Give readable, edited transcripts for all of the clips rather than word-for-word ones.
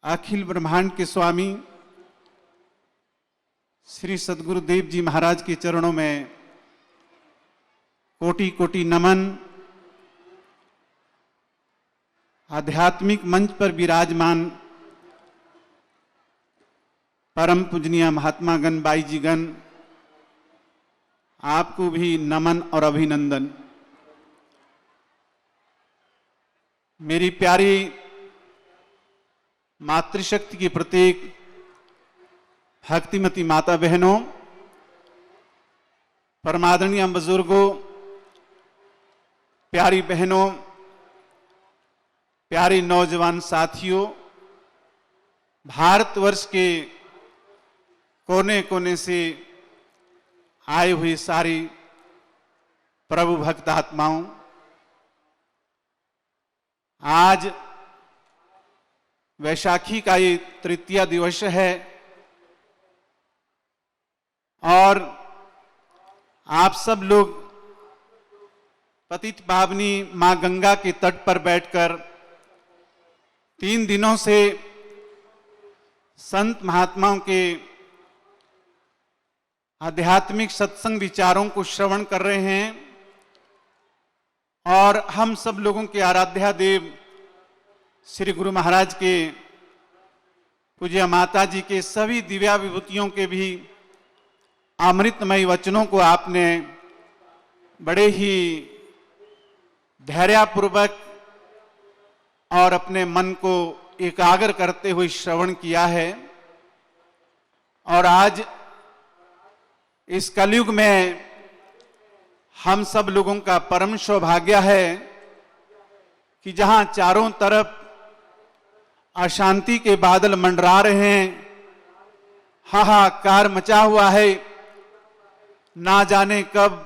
अखिल ब्रह्मांड के स्वामी श्री सद्गुरुदेव जी महाराज के चरणों में कोटि कोटि नमन। आध्यात्मिक मंच पर विराजमान परम पूजनीय महात्मा गण, बाई जी गण, आपको भी नमन और अभिनंदन। मेरी प्यारी मातृशक्ति की प्रतीक भक्तिमती माता बहनों, परमादरणीय बुजुर्गों, प्यारी बहनों, प्यारे नौजवान साथियों, भारतवर्ष के कोने कोने से आए हुए सारी प्रभु भक्त आत्माओं, आज वैशाखी का ये तृतीया दिवस है और आप सब लोग पतित पावनी मां गंगा के तट पर बैठकर 3 दिनों से संत महात्माओं के आध्यात्मिक सत्संग विचारों को श्रवण कर रहे हैं और हम सब लोगों के आराध्या देव श्री गुरु महाराज के पूज्य माता जी के सभी दिव्या विभूतियों के भी अमृतमयी वचनों को आपने बड़े ही धैर्यपूर्वक और अपने मन को एकाग्र करते हुए श्रवण किया है। और आज इस कलयुग में हम सब लोगों का परम सौभाग्य है कि जहां चारों तरफ अशांति के बादल मंडरा रहे हैं, हाहाकार मचा हुआ है, ना जाने कब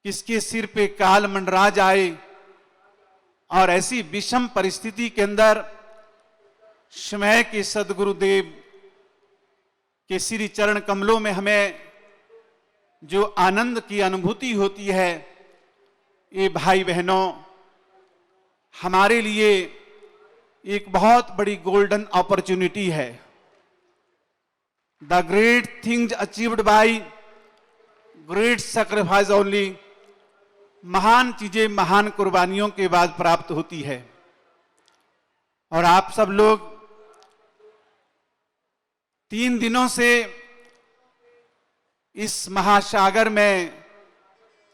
किसके सिर पे काल मंडरा जाए, और ऐसी विषम परिस्थिति के अंदर समय के सद्गुरुदेव के श्री चरण कमलों में हमें जो आनंद की अनुभूति होती है, ये भाई बहनों हमारे लिए एक बहुत बड़ी गोल्डन अपॉर्चुनिटी है। The great things achieved by great sacrifice only, महान चीजें महान कुर्बानियों के बाद प्राप्त होती है। और आप सब लोग 3 दिनों से इस महासागर में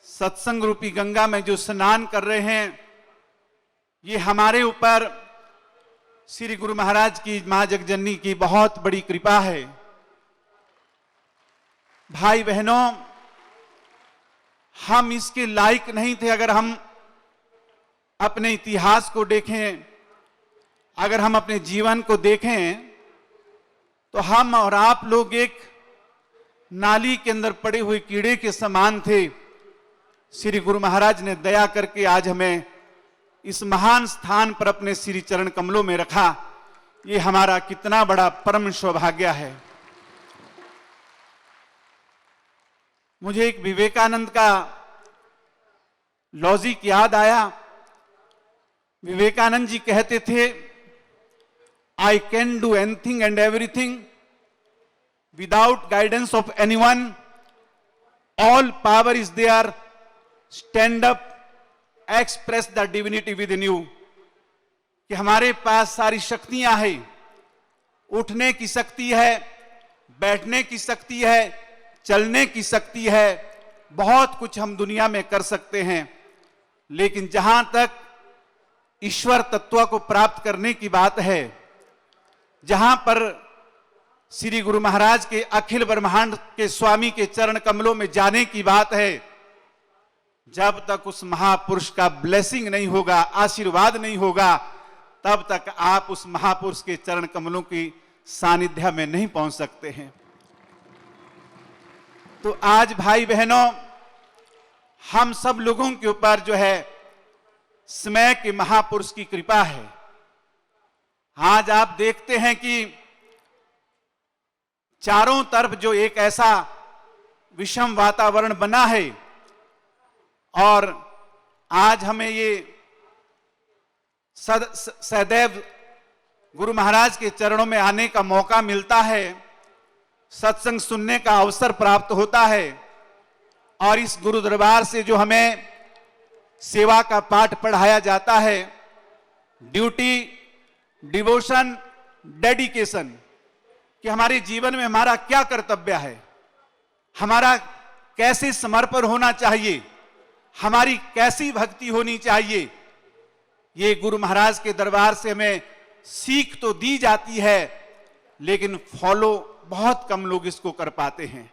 सत्संग रूपी गंगा में जो स्नान कर रहे हैं, ये हमारे ऊपर श्री गुरु महाराज की मां जगजननी की बहुत बड़ी कृपा है। भाई बहनों, हम इसके लायक नहीं थे। अगर हम अपने इतिहास को देखें, अगर हम अपने जीवन को देखें, तो हम और आप लोग एक नाली के अंदर पड़े हुए कीड़े के समान थे। श्री गुरु महाराज ने दया करके आज हमें इस महान स्थान पर अपने श्री चरण कमलों में रखा। ये हमारा कितना बड़ा परम सौभाग्य है। मुझे एक विवेकानंद का लॉजिक याद आया। विवेकानंद जी कहते थे, I can do anything and everything without guidance of anyone. All power is there. Stand up, express the divinity within you. कि हमारे पास सारी शक्तियां हैं। उठने की शक्ति है, बैठने की शक्ति है, चलने की शक्ति है, बहुत कुछ हम दुनिया में कर सकते हैं। लेकिन जहां तक ईश्वर तत्व को प्राप्त करने की बात है, जहां पर श्री गुरु महाराज के अखिल ब्रह्मांड के स्वामी के चरण कमलों में जाने की बात है, जब तक उस महापुरुष का ब्लेसिंग नहीं होगा, आशीर्वाद नहीं होगा, तब तक आप उस महापुरुष के चरण कमलों की सानिध्य में नहीं पहुंच सकते हैं। तो आज भाई बहनों, हम सब लोगों के ऊपर जो है समय के महापुरुष की कृपा है। आज आप देखते हैं कि चारों तरफ जो एक ऐसा विषम वातावरण बना है, और आज हमें ये सदैव गुरु महाराज के चरणों में आने का मौका मिलता है, सत्संग सुनने का अवसर प्राप्त होता है और इस गुरु दरबार से जो हमें सेवा का पाठ पढ़ाया जाता है, ड्यूटी, डिवोशन, डेडिकेशन, कि हमारे जीवन में हमारा क्या कर्तव्य है, हमारा कैसे समर्पण होना चाहिए, हमारी कैसी भक्ति होनी चाहिए, ये गुरु महाराज के दरबार से हमें सीख तो दी जाती है, लेकिन फॉलो बहुत कम लोग इसको कर पाते हैं।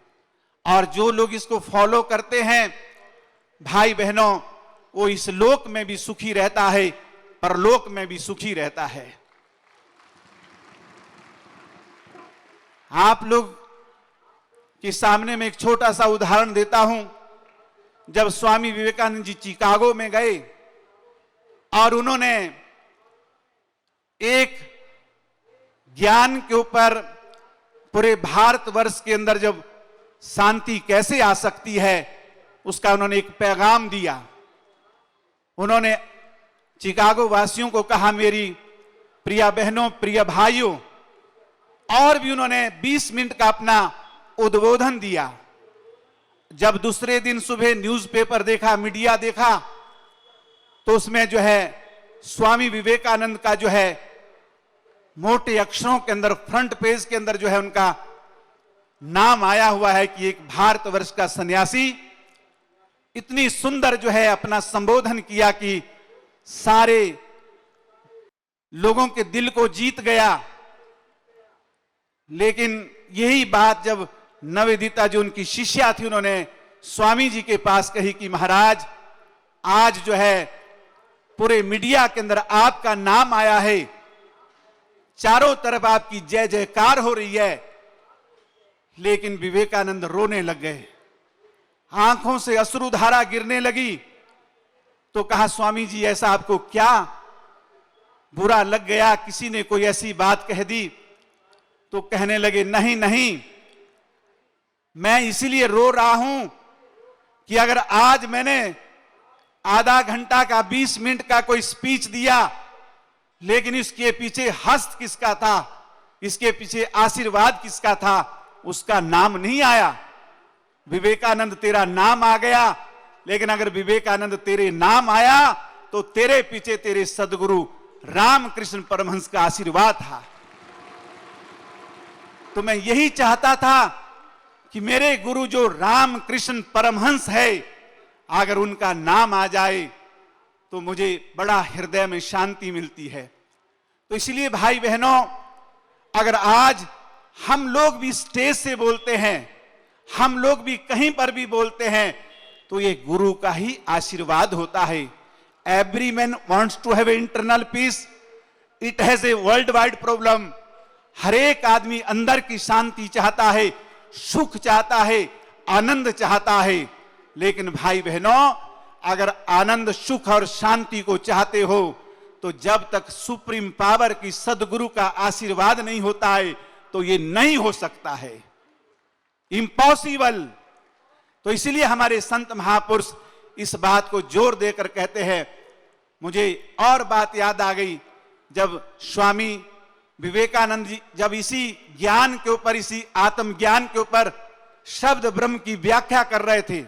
और जो लोग इसको फॉलो करते हैं, भाई बहनों, वो इस लोक में भी सुखी रहता है, परलोक में भी सुखी रहता है। आप लोग के सामने में एक छोटा सा उदाहरण देता हूं। जब स्वामी विवेकानंद जी चिकागो में गए और उन्होंने एक ज्ञान के ऊपर पूरे भारतवर्ष के अंदर जब शांति कैसे आ सकती है, उसका उन्होंने एक पैगाम दिया। उन्होंने चिकागो वासियों को कहा, मेरी प्रिय बहनों, प्रिय भाइयों, और भी उन्होंने 20 मिनट का अपना उद्बोधन दिया। जब दूसरे दिन सुबह न्यूज़पेपर देखा, मीडिया देखा, तो उसमें जो है स्वामी विवेकानंद का जो है मोटे अक्षरों के अंदर फ्रंट पेज के अंदर जो है उनका नाम आया हुआ है कि एक भारतवर्ष का सन्यासी इतनी सुंदर जो है अपना संबोधन किया कि सारे लोगों के दिल को जीत गया। लेकिन यही बात जब नवेदिता जो उनकी शिष्या थी, उन्होंने स्वामी जी के पास कही कि महाराज, आज जो है पूरे मीडिया के अंदर आपका नाम आया है, चारों तरफ आपकी जय जयकार हो रही है, लेकिन विवेकानंद रोने लग गए, आंखों से अश्रुधारा गिरने लगी। तो कहा, स्वामी जी, ऐसा आपको क्या बुरा लग गया, किसी ने कोई ऐसी बात कह दी? तो कहने लगे, नहीं नहीं, मैं इसीलिए रो रहा हूं कि अगर आज मैंने आधा घंटा का 20 मिनट का कोई स्पीच दिया, लेकिन इसके पीछे हस्त किसका था, इसके पीछे आशीर्वाद किसका था, उसका नाम नहीं आया। विवेकानंद तेरा नाम आ गया, लेकिन अगर विवेकानंद तेरे नाम आया तो तेरे पीछे तेरे सदगुरु रामकृष्ण परमहंस का आशीर्वाद था। तो मैं यही चाहता था कि मेरे गुरु जो रामकृष्ण परमहंस है, अगर उनका नाम आ जाए तो मुझे बड़ा हृदय में शांति मिलती है। तो इसलिए भाई बहनों, अगर आज हम लोग भी स्टेज से बोलते हैं, हम लोग भी कहीं पर भी बोलते हैं, तो ये गुरु का ही आशीर्वाद होता है। Every man wants to have internal peace, it has a worldwide problem. हर एक आदमी अंदर की शांति चाहता है, सुख चाहता है, आनंद चाहता है। लेकिन भाई बहनों, अगर आनंद, सुख और शांति को चाहते हो, तो जब तक सुप्रीम पावर की सदगुरु का आशीर्वाद नहीं होता है, तो ये नहीं हो सकता है, इम्पॉसिबल। तो इसलिए हमारे संत महापुरुष इस बात को जोर देकर कहते हैं। मुझे और बात याद आ गई, जब स्वामी विवेकानंद जी जब इसी ज्ञान के ऊपर, इसी आत्मज्ञान के ऊपर शब्द ब्रह्म की व्याख्या कर रहे थे,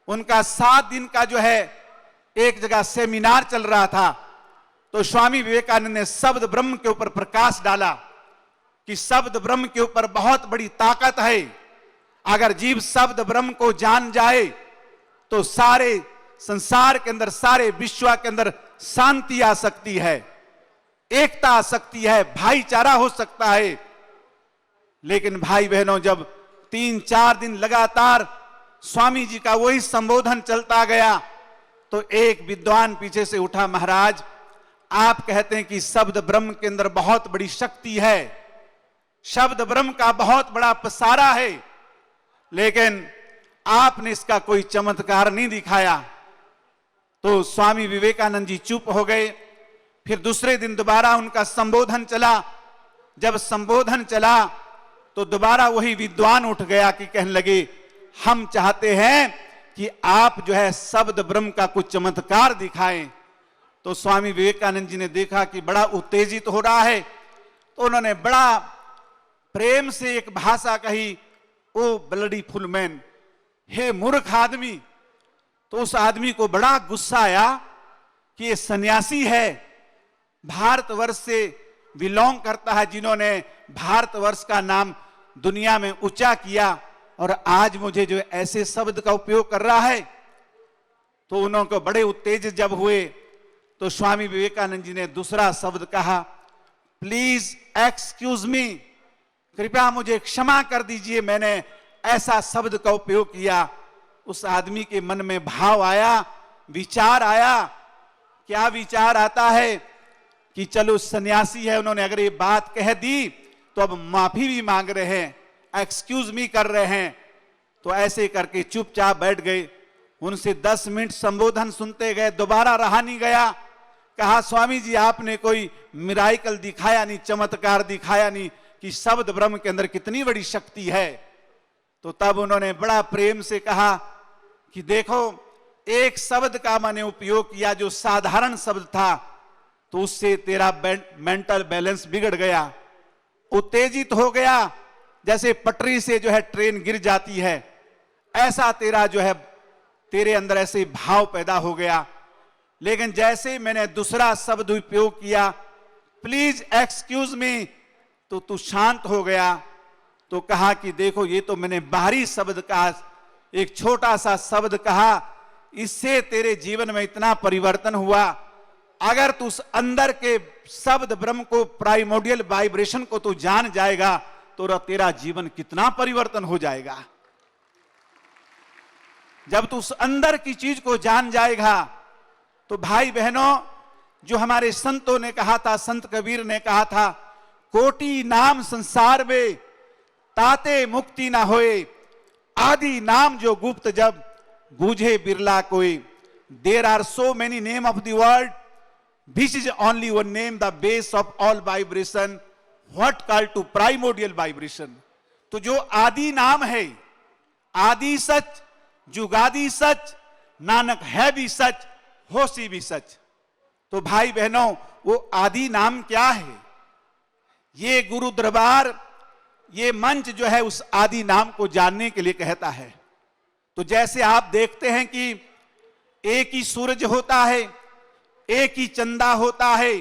उनका 7 दिन का जो है एक जगह सेमिनार चल रहा था, तो स्वामी विवेकानंद ने शब्द ब्रह्म के ऊपर प्रकाश डाला कि शब्द ब्रह्म के ऊपर बहुत बड़ी ताकत है। अगर जीव शब्द ब्रह्म को जान जाए तो सारे संसार के अंदर, सारे विश्व के अंदर शांति आ सकती है, एकता आ सकती है, भाईचारा हो सकता है। लेकिन भाई बहनों, जब 3-4 दिन लगातार स्वामी जी का वही संबोधन चलता गया, तो एक विद्वान पीछे से उठा, महाराज आप कहते हैं कि शब्द ब्रह्म के अंदर बहुत बड़ी शक्ति है, शब्द ब्रह्म का बहुत बड़ा पसारा है, लेकिन आपने इसका कोई चमत्कार नहीं दिखाया। तो स्वामी विवेकानंद जी चुप हो गए। फिर दूसरे दिन दोबारा उनका संबोधन चला। जब संबोधन चला तो दोबारा वही विद्वान उठ गया कि कहने लगे, हम चाहते हैं कि आप जो है शब्द ब्रह्म का कुछ चमत्कार दिखाएं। तो स्वामी विवेकानंद जी ने देखा कि बड़ा उत्तेजित हो रहा है, तो उन्होंने बड़ा प्रेम से एक भाषा कही, ओ ब्लडी फुल मैन, हे मूर्ख आदमी। तो उस आदमी को बड़ा गुस्सा आया कि ये सन्यासी है, भारतवर्ष से बिलोंग करता है, जिन्होंने भारतवर्ष का नाम दुनिया में ऊंचा किया, और आज मुझे जो ऐसे शब्द का उपयोग कर रहा है। तो उन्होंने बड़े उत्तेजित जब हुए तो स्वामी विवेकानंद जी ने दूसरा शब्द कहा, प्लीज एक्सक्यूज मी, कृपया मुझे क्षमा कर दीजिए, मैंने ऐसा शब्द का उपयोग किया। उस आदमी के मन में भाव आया, विचार आया। क्या विचार आता है कि चलो सन्यासी है, उन्होंने अगर ये बात कह दी तो अब माफी भी मांग रहे हैं, एक्सक्यूज मी कर रहे हैं। तो ऐसे करके चुपचाप बैठ गए। उनसे 10 मिनट संबोधन सुनते गए, दोबारा रहा नहीं गया। कहा, स्वामी जी आपने कोई मिराइकल दिखाया नहीं, चमत्कार दिखाया नहीं कि शब्द ब्रह्म के अंदर कितनी बड़ी शक्ति है। तो तब उन्होंने बड़ा प्रेम से कहा कि देखो, एक शब्द का मैंने उपयोग किया जो साधारण शब्द था, तो उससे तेरा मेंटल बैलेंस बिगड़ गया, उत्तेजित हो गया, जैसे पटरी से जो है ट्रेन गिर जाती है, ऐसा तेरा जो है तेरे अंदर ऐसे भाव पैदा हो गया। लेकिन जैसे मैंने दूसरा शब्द उपयोग किया, प्लीज एक्सक्यूज मी, तो तू शांत हो गया। तो कहा कि देखो, ये तो मैंने बाहरी शब्द कहा, एक छोटा सा शब्द कहा, इससे तेरे जीवन में इतना परिवर्तन हुआ। अगर तू उस अंदर के शब्द ब्रह्म को, प्राइमोडियल वाइब्रेशन को तू जान जाएगा, तो तेरा जीवन कितना परिवर्तन हो जाएगा। जब तू उस अंदर की चीज को जान जाएगा, तो भाई बहनों, जो हमारे संतों ने कहा था, संत कबीर ने कहा था, कोटि नाम संसार में ताते मुक्ति ना होए, आदि नाम जो गुप्त जब बूझे बिरला कोई। There are so many name of the world, which is only one name, the base of all vibration, what called to primordial vibration। तो जो आदि नाम है, आदि सच, जुगादि सच, नानक है भी सच, होशी भी सच। तो भाई बहनों, वो आदि नाम क्या है? ये गुरु दरबार, ये मंच जो है उस आदि नाम को जानने के लिए कहता है। तो जैसे आप देखते हैं कि एक ही सूरज होता है, एक ही चंदा होता है,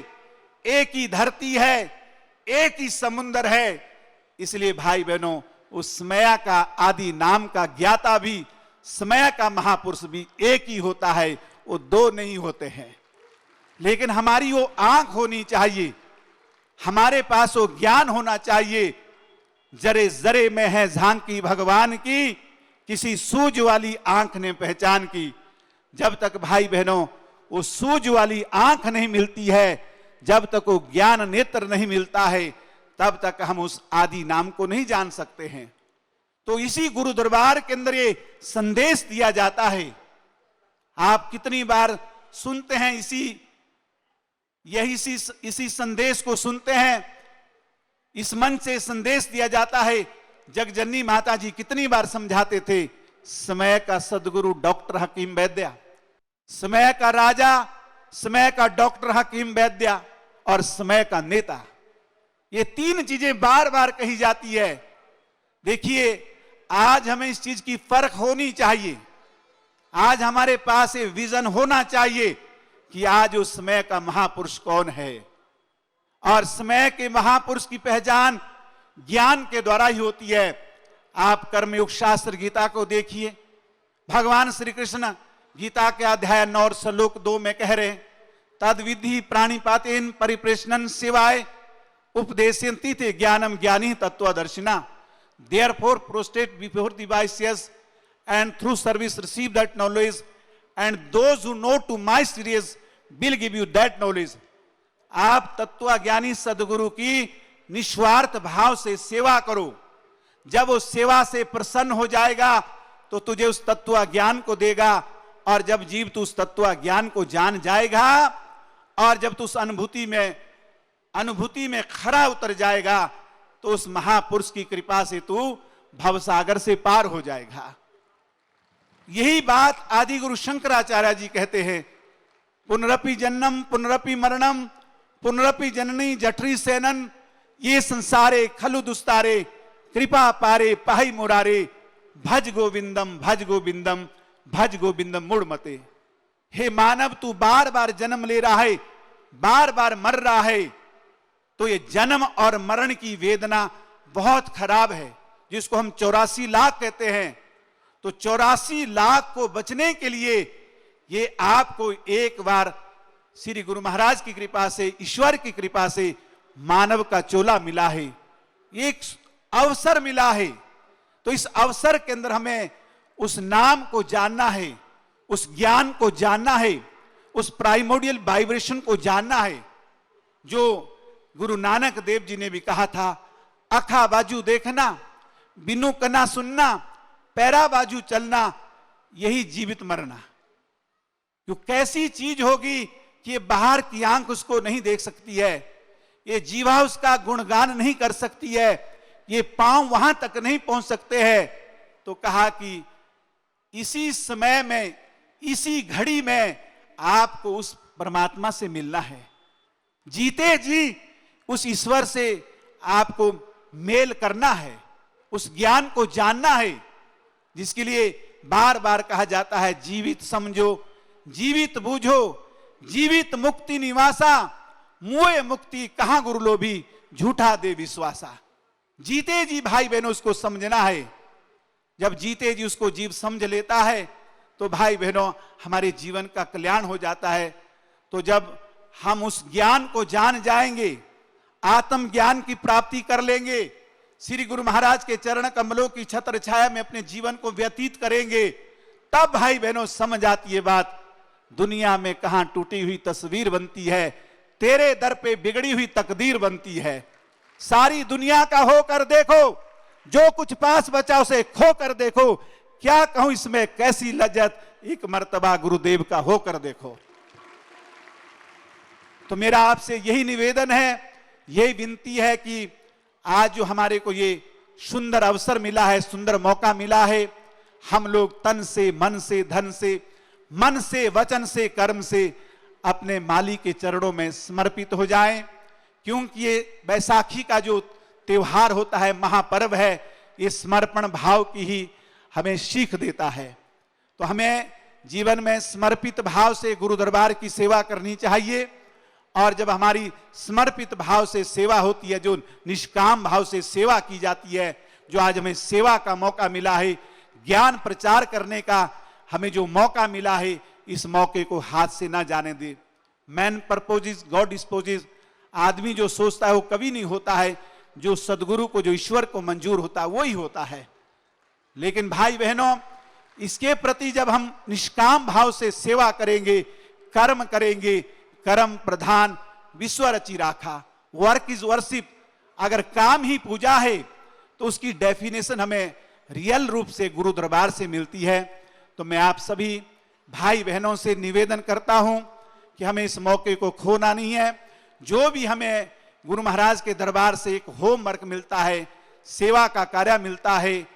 एक ही धरती है, एक ही समुद्र है, इसलिए भाई बहनों, उस समया का आदि नाम का ज्ञाता भी, समय का महापुरुष भी एक ही होता है, वो दो नहीं होते हैं। लेकिन हमारी वो आंख होनी चाहिए, हमारे पास वो ज्ञान होना चाहिए। जरे जरे में है झांकी भगवान की, किसी सूझ वाली आंख ने पहचान की। जब तक भाई बहनों वो सूझ वाली आंख नहीं मिलती है, जब तक वो ज्ञान नेत्र नहीं मिलता है, तब तक हम उस आदि नाम को नहीं जान सकते हैं। तो इसी गुरु दरबार के अंदर ये संदेश दिया जाता है। आप कितनी बार सुनते हैं इसी संदेश को सुनते हैं, इस मंच से संदेश दिया जाता है। जगजननी माता जी कितनी बार समझाते थे, समय का सदगुरु डॉक्टर हकीम वैद्या, समय का राजा, समय का डॉक्टर हकीम वैद्या, और समय का नेता। ये तीन चीजें बार बार कही जाती है। देखिए, आज हमें इस चीज की फर्क होनी चाहिए। आज हमारे पास ये विजन होना चाहिए कि आज उस समय का महापुरुष कौन है। और समय के महापुरुष की पहचान ज्ञान के द्वारा ही होती है। आप कर्मयोग शास्त्र गीता को देखिए, भगवान श्री कृष्ण गीता के अध्याय 9 श्लोक 2 में कह रहे, तद विधि प्राणिपातेन परिप्रेषणन सेवाय उपदेशयन्ति ते ज्ञानम ज्ञानी तत्वदर्शिना। Therefore prostrate before the wise and through service receive that knowledge, and those who know to my serious will give you that knowledge। आप तत्वज्ञानी सदगुरु की निस्वार्थ भाव से सेवा करो। जब वो सेवा से प्रसन्न हो जाएगा तो तुझे उस तत्व ज्ञान को देगा। और जब जीव तू उस तत्व ज्ञान को जान जाएगा, और जब तू उस अनुभूति में खरा उतर जाएगा, तो उस महापुरुष की कृपा से तू भवसागर से पार हो जाएगा। यही बात आदि गुरु शंकराचार्य जी कहते हैं, पुनरपि जन्म पुनरपि मरणम पुनरपि जननी जठरी सेनन ये संसारे खलु दुस्तारे कृपा पारे पाहि मुरारे भज गोविंदम भज गोविंदम भज गोविंदम मुड़ मते। हे मानव, तू बार बार जन्म ले रहा है, बार बार मर रहा है, तो ये जन्म और मरण की वेदना बहुत खराब है, जिसको हम 84 लाख कहते हैं। तो 84 लाख को बचने के लिए ये आपको एक बार श्री गुरु महाराज की कृपा से, ईश्वर की कृपा से मानव का चोला मिला है, एक अवसर मिला है। तो इस अवसर के अंदर हमें उस नाम को जानना है, उस ज्ञान को जानना है, उस प्राइमोडियल वाइब्रेशन को जानना है, जो गुरु नानक देव जी ने भी कहा था, अखा बाजू देखना, बिनु कना सुनना, पैरा बाजू चलना, यही जीवित मरना। क्यों कैसी चीज होगी कि ये बाहर की आंख उसको नहीं देख सकती है, ये जीवा उसका गुणगान नहीं कर सकती है, ये पांव वहां तक नहीं पहुंच सकते हैं। तो कहा कि इसी समय में, इसी घड़ी में आपको उस परमात्मा से मिलना है, जीते जी उस ईश्वर से आपको मेल करना है, उस ज्ञान को जानना है, जिसके लिए बार बार कहा जाता है जीवित समझो, जीवित बूझो, जीवित मुक्ति निवासा, मुए मुक्ति कहां गुरु लोभी, झूठा दे विश्वासा। जीते जी भाई बहनों उसको समझना है। जब जीते जी उसको जीव समझ लेता है तो भाई बहनों हमारे जीवन का कल्याण हो जाता है। तो जब हम उस ज्ञान को जान जाएंगे, आत्म ज्ञान की प्राप्ति कर लेंगे, श्री गुरु महाराज के चरण कमलों की छत्र छाया में अपने जीवन को व्यतीत करेंगे, तब भाई बहनों समझ आती है बात, दुनिया में कहां टूटी हुई तस्वीर बनती है, तेरे दर पे बिगड़ी हुई तकदीर बनती है। सारी दुनिया का होकर देखो, जो कुछ पास बचा उसे खो कर देखो, क्या कहूं इसमें कैसी लज्जत, एक मर्तबा गुरुदेव का होकर देखो। तो मेरा आपसे यही निवेदन है, यही विनती है कि आज जो हमारे को ये सुंदर अवसर मिला है, सुंदर मौका मिला है, हम लोग तन से, मन से, धन से, मन से, वचन से, कर्म से अपने माली के चरणों में समर्पित हो जाएं। क्योंकि ये बैसाखी का जो त्योहार होता है, महापर्व है, ये समर्पण भाव की ही हमें सीख देता है। तो हमें जीवन में समर्पित भाव से गुरु दरबार की सेवा करनी चाहिए। और जब हमारी समर्पित भाव से सेवा होती है, जो निष्काम भाव से सेवा की जाती है, जो आज हमें सेवा का मौका मिला है, ज्ञान प्रचार करने का हमें जो मौका मिला है, इस मौके को हाथ से ना जाने दे। मैन परपोजिज गॉड डिस्पोजिज, आदमी जो सोचता है वो कभी नहीं होता है, जो सदगुरु को, जो ईश्वर को मंजूर होता है वो ही होता है। लेकिन भाई बहनों, इसके प्रति जब हम निष्काम भाव से सेवा करेंगे, कर्म करेंगे, कर्म प्रधान विश्व रचि राखा, वर्क इज वर्शिप, अगर काम ही पूजा है तो उसकी डेफिनेशन हमें रियल रूप से गुरु दरबार से मिलती है। तो मैं आप सभी भाई बहनों से निवेदन करता हूं कि हमें इस मौके को खोना नहीं है। जो भी हमें गुरु महाराज के दरबार से एक होमवर्क मिलता है, सेवा का कार्य मिलता है,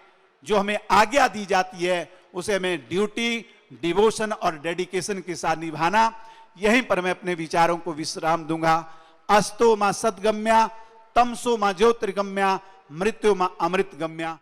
जो हमें आज्ञा दी जाती है, उसे हमें ड्यूटी, डिवोशन और डेडिकेशन के साथ निभाना। यहीं पर मैं अपने विचारों को विश्राम दूंगा। अस्तो मां सद्गम्या, तमसो मां ज्योतिर्गम्या, मृत्यु मां अमृतगम्या।